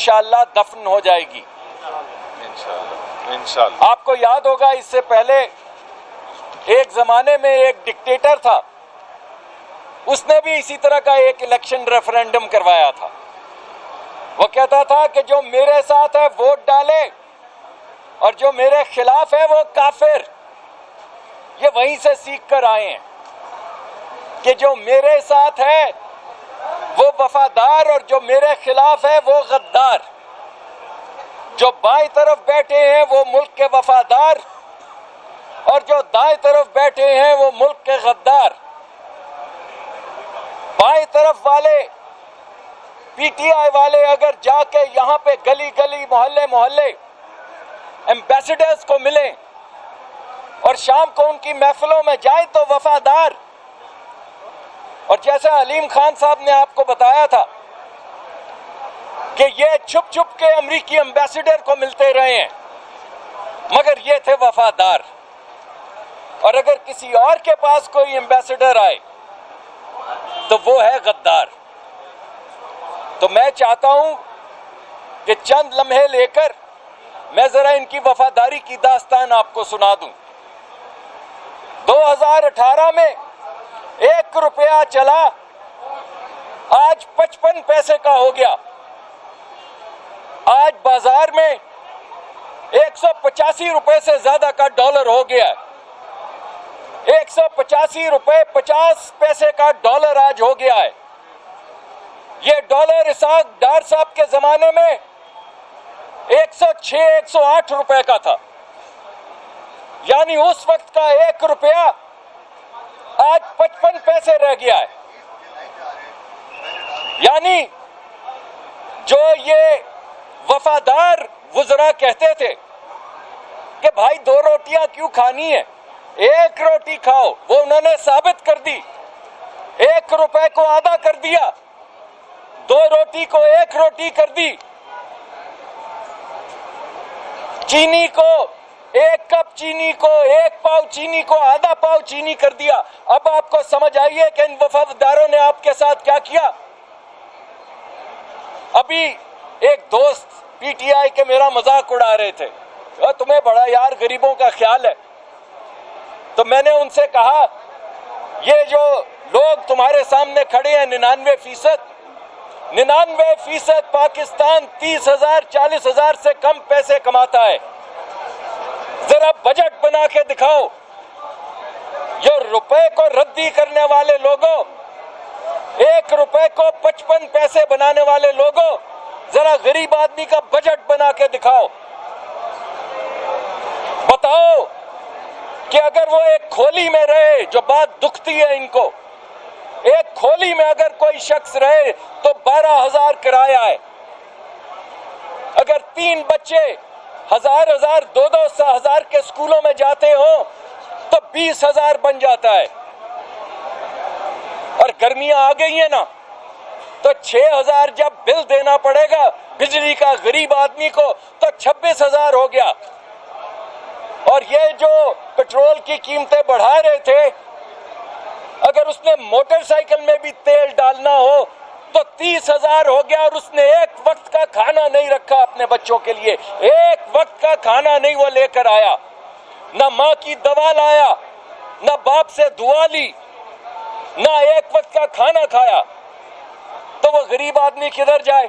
انشاءاللہ دفن ہو جائے گی انشاءاللہ۔ آپ کو یاد ہوگا اس سے پہلے ایک زمانے میں ایک ڈکٹیٹر تھا، اس نے بھی اسی طرح کا ایک الیکشن ریفرینڈم کروایا تھا۔ وہ کہتا تھا کہ جو میرے ساتھ ہے ووٹ ڈالے اور جو میرے خلاف ہے وہ کافر۔ یہ وہیں سے سیکھ کر آئے ہیں کہ جو میرے ساتھ ہے وہ وفادار اور جو میرے خلاف ہے وہ غدار۔ جو بائیں طرف بیٹھے ہیں وہ ملک کے وفادار اور جو دائیں طرف بیٹھے ہیں وہ ملک کے غدار۔ بائیں طرف والے پی ٹی آئی والے اگر جا کے یہاں پہ گلی گلی محلے محلے ایمبیسڈرز کو ملیں اور شام کو ان کی محفلوں میں جائیں تو وفادار۔ اور جیسا علیم خان صاحب نے آپ کو بتایا تھا کہ یہ چھپ چھپ کے امریکی ایمبیسڈر کو ملتے رہے ہیں مگر یہ تھے وفادار۔ اور اگر کسی اور کے پاس کوئی ایمبیسڈر آئے تو وہ ہے غدار۔ تو میں چاہتا ہوں کہ چند لمحے لے کر میں ذرا ان کی وفاداری کی داستان آپ کو سنا دوں۔ 2018 میں 1 روپیہ چلا، آج 55 پیسے کا ہو گیا۔ آج بازار میں 185 روپے سے زیادہ کا ڈالر ہو گیا ہے۔ 185 روپے 50 پیسے کا ڈالر آج ہو گیا ہے۔ یہ ڈالر اسحاق ڈار صاحب کے زمانے میں 106 108 روپے کا تھا، یعنی اس وقت کا 1 روپیہ آج 55 پیسے رہ گیا ہے۔ یعنی جو یہ وفادار وزراء کہتے تھے کہ بھائی 2 روٹیاں کیوں کھانی ہے، 1 روٹی کھاؤ، وہ انہوں نے ثابت کر دی۔ 1 روپے کو آدھا کر دیا، 2 روٹی کو 1 روٹی کر دی، چینی کو 1 کپ چینی کو 1 پاؤ چینی کو آدھا پاؤ چینی کر دیا۔ اب آپ کو سمجھ آئیے کہ ان وفاداروں نے آپ کے ساتھ کیا کیا۔ ابھی ایک دوست پی ٹی آئی کے میرا مذاق اڑا رہے تھے، تمہیں بڑا یار غریبوں کا خیال ہے۔ تو میں نے ان سے کہا یہ جو لوگ تمہارے سامنے کھڑے ہیں 99% پاکستان 30,000 40,000 سے کم پیسے کماتا ہے۔ ذرا بجٹ بنا کے دکھاؤ۔ جو روپے کو ردی کرنے والے لوگوں، 1 روپے کو 55 پیسے بنانے والے لوگوں، ذرا غریب آدمی کا بجٹ بنا کے دکھاؤ۔ بتاؤ کہ اگر وہ ایک کھولی میں رہے، جو بات دکھتی ہے ان کو، ایک کھولی میں اگر کوئی شخص رہے تو 12,000 کرایہ ہے۔ اگر 3 بچے 1,000 2,000 کے اسکولوں میں جاتے ہوں تو 20,000 بن جاتا ہے۔ اور گرمیاں آ گئی ہیں نا تو 6,000 جب بل دینا پڑے گا بجلی کا غریب آدمی کو تو 26,000 ہو گیا۔ اور یہ جو پیٹرول کی قیمتیں بڑھا رہے تھے، اگر اس نے موٹر سائیکل میں بھی تیل ڈالنا ہو تو 30,000 ہو گیا۔ اور اس نے ایک وقت کا کھانا نہیں رکھا اپنے بچوں کے لیے، ایک وقت کا کھانا نہیں وہ لے کر آیا، نہ ماں کی دوا لایا، نہ باپ سے دعا لی، نہ ایک وقت کا کھانا کھایا، تو وہ غریب آدمی کدھر جائے؟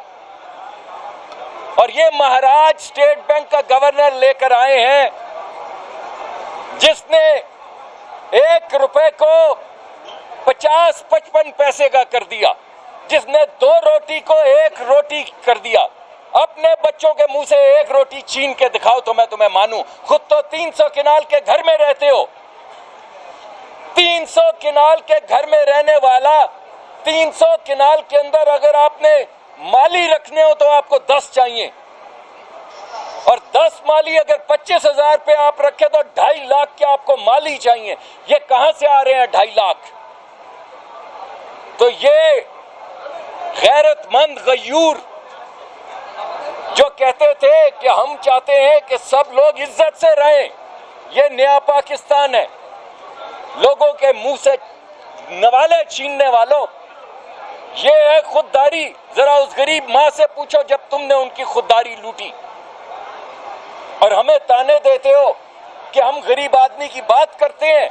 اور یہ مہاراج اسٹیٹ بینک کا گورنر لے کر آئے ہیں جس نے 1 روپے کو 50-55 پیسے کا کر دیا، جس نے 2 روٹی کو 1 روٹی کر دیا۔ اپنے بچوں کے منہ سے 1 روٹی چھین کے دکھاؤ تو میں تمہیں مانوں۔ خود تو 300 کنال کے گھر میں رہتے ہو، 300 کنال کے گھر میں رہنے والا، 300 کنال کے اندر اگر آپ نے مالی رکھنے ہو تو آپ کو 10 چاہیے، اور 10 مالی اگر 25,000 پہ آپ رکھے تو 2.5 لاکھ کے آپ کو مالی چاہیے۔ یہ کہاں سے آ رہے ہیں 2.5 لاکھ؟ تو یہ غیرت مند غیور جو کہتے تھے کہ ہم چاہتے ہیں کہ سب لوگ عزت سے رہیں، یہ نیا پاکستان ہے، لوگوں کے منہ سے نوالے چھیننے والوں، یہ ہے خودداری. ذرا اس غریب ماں سے پوچھو جب تم نے ان کی خودداری لوٹی، اور ہمیں تانے دیتے ہو کہ ہم غریب آدمی کی بات کرتے ہیں.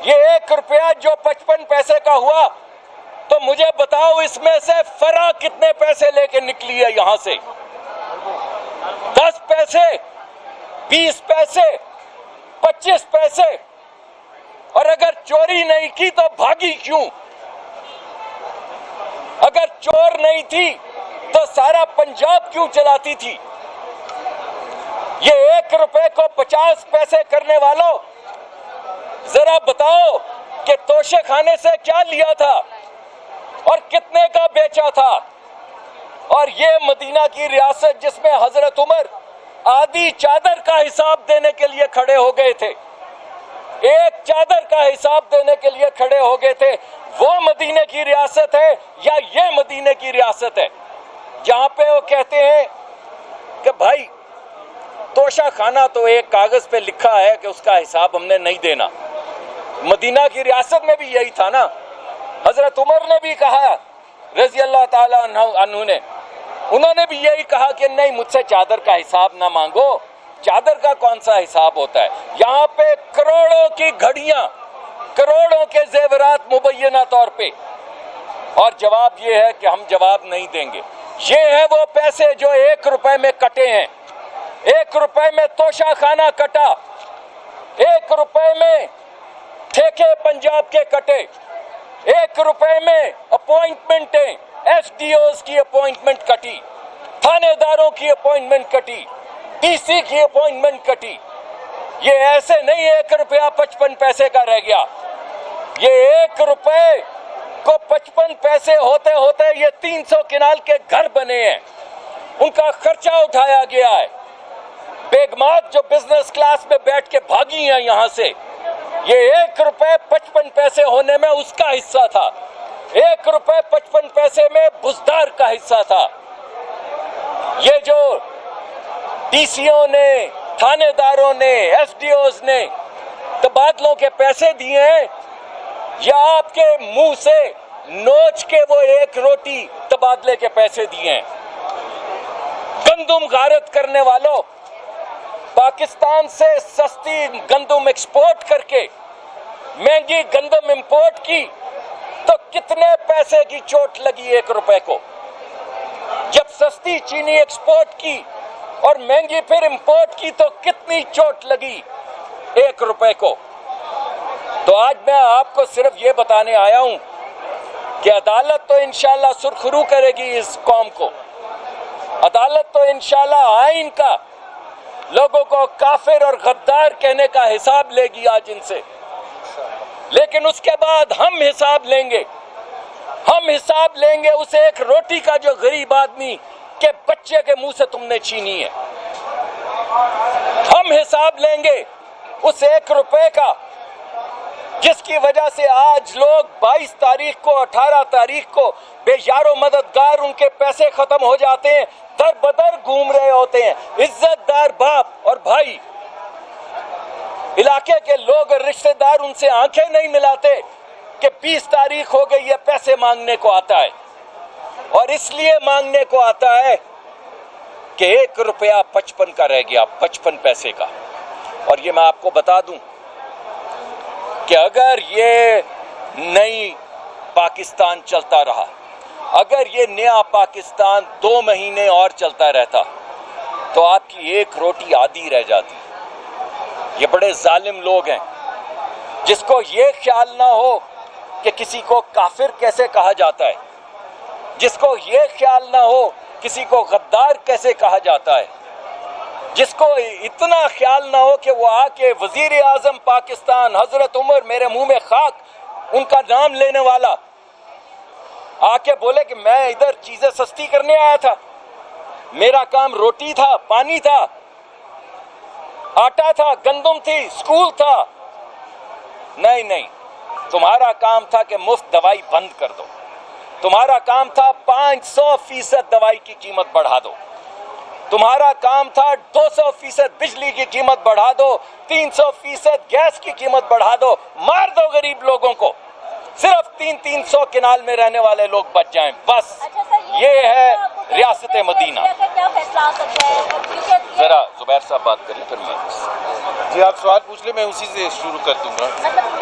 یہ 1 روپیہ جو 55 پیسے کا ہوا، تو مجھے بتاؤ اس میں سے فرا کتنے پیسے لے کے نکلی ہے یہاں سے؟ 10 پیسے، 20 پیسے، 25 پیسے. اور اگر چوری نہیں کی تو بھاگی کیوں؟ اگر چور نہیں تھی تو سارا پنجاب کیوں چلاتی تھی؟ یہ 1 روپے کو 50 پیسے کرنے والوں، ذرا بتاؤ کہ توشے خانے سے کیا لیا تھا اور کتنے کا بیچا تھا؟ اور یہ مدینہ کی ریاست جس میں حضرت عمر آدھی چادر کا حساب دینے کے لیے کھڑے ہو گئے تھے، 1 چادر کا حساب دینے کے لیے کھڑے ہو گئے تھے، وہ مدینہ کی ریاست ہے یا یہ مدینہ کی ریاست ہے جہاں پہ وہ کہتے ہیں کہ بھائی توشہ خانہ تو ایک کاغذ پہ لکھا ہے کہ اس کا حساب ہم نے نہیں دینا؟ مدینہ کی ریاست میں بھی یہی تھا نا. حضرت عمر نے بھی کہا رضی اللہ تعالیٰ عنہ نے، انہوں نے بھی یہی کہا کہ نہیں، مجھ سے چادر کا حساب نہ مانگو. چادر کا کون سا حساب ہوتا ہے؟ یہاں پہ کروڑوں کی گھڑیاں، کروڑوں کے زیورات مبینہ طور پہ، اور جواب یہ ہے کہ ہم جواب نہیں دیں گے. یہ ہے وہ پیسے جو 1 روپے میں کٹے ہیں. 1 روپے میں توشہ خانہ کٹا، 1 روپے میں ٹھیکے پنجاب کے کٹے، 1 روپے میں اپوائنٹمنٹیں، ایس ڈی اوز کی اپوائنٹمنٹ کٹی، تھانے داروں کی اپوائنٹمنٹ کٹی، ڈی سی کی اپوائنٹمنٹ کٹی. یہ ایسے نہیں 1 روپیہ 55 پیسے کا رہ گیا. یہ 1 روپے کو 55 پیسے ہوتے ہوتے یہ 300 کنال کے گھر بنے ہیں، ان کا خرچہ اٹھایا گیا ہے. بیگمات جو بزنس کلاس میں بیٹھ کے بھاگی ہیں یہاں سے، یہ 1 روپے 55 پیسے ہونے میں اس کا حصہ تھا. 1 روپے 55 پیسے میں بزدار کا حصہ تھا. یہ جو ڈی سیوں نے، تھانے داروں نے، ایس ڈی اوز نے تبادلوں کے پیسے دیے ہیں، یا آپ کے منہ سے نوچ کے وہ 1 روٹی تبادلے کے پیسے دیے ہیں؟ گندم غارت کرنے والوں، پاکستان سے سستی گندم ایکسپورٹ کر کے مہنگی گندم امپورٹ کی تو کتنے پیسے کی چوٹ لگی 1 روپے کو؟ جب سستی چینی ایکسپورٹ کی اور مہنگی پھر امپورٹ کی تو کتنی چوٹ لگی 1 روپے کو؟ تو آج میں آپ کو صرف یہ بتانے آیا ہوں کہ عدالت تو انشاءاللہ سرخرو کرے گی اس قوم کو. عدالت تو انشاءاللہ آئین کا لوگوں کو کافر اور غدار کہنے کا حساب لے گی آج ان سے. لیکن اس کے بعد ہم حساب لیں گے. ہم حساب لیں گے اس 1 روٹی کا جو غریب آدمی کے بچے کے منہ سے تم نے چھینی ہے. ہم حساب لیں گے اس 1 روپے کا جس کی وجہ سے آج لوگ 22 تاریخ کو، 18 تاریخ کو بے یار و مددگار، ان کے پیسے ختم ہو جاتے ہیں، در بدر گھوم رہے ہوتے ہیں. عزت دار باپ اور بھائی، علاقے کے لوگ اور رشتہ دار ان سے آنکھیں نہیں ملاتے کہ 20 تاریخ ہو گئی ہے، پیسے مانگنے کو آتا ہے. اور اس لیے مانگنے کو آتا ہے کہ 1 روپیہ 55 کا رہ گیا، 55 پیسے کا. اور یہ میں آپ کو بتا دوں کہ اگر یہ نئی پاکستان چلتا رہا، اگر یہ نیا پاکستان 2 مہینے اور چلتا رہتا تو آپ کی 1 روٹی آدھی رہ جاتی. یہ بڑے ظالم لوگ ہیں جس کو یہ خیال نہ ہو کہ کسی کو کافر کیسے کہا جاتا ہے، جس کو یہ خیال نہ ہو کسی کو غدار کیسے کہا جاتا ہے، جس کو اتنا خیال نہ ہو کہ وہ آ کے وزیر اعظم پاکستان حضرت عمر، میرے منہ میں خاک، ان کا نام لینے والا، آ کے بولے کہ میں ادھر چیزیں سستی کرنے آیا تھا، میرا کام روٹی تھا، پانی تھا، آٹا تھا، گندم تھی، اسکول تھا. نہیں، تمہارا کام تھا کہ مفت دوائی بند کر دو. تمہارا کام تھا 500% دوائی کی قیمت بڑھا دو. تمہارا کام تھا 200% بجلی کی قیمت بڑھا دو، 300% گیس کی قیمت بڑھا دو، مار دو غریب لوگوں کو. صرف 300 کنال میں رہنے والے لوگ بچ جائیں بس. اچھا سر، یہ ہے ریاست مدینہ. کیا فیصلہ آ سکتا ہے کیونکہ ذرا زبیر صاحب بات کریں پھر میں. جی آپ سوال پوچھ لیں، میں اسی سے شروع کر دوں گا. مطلب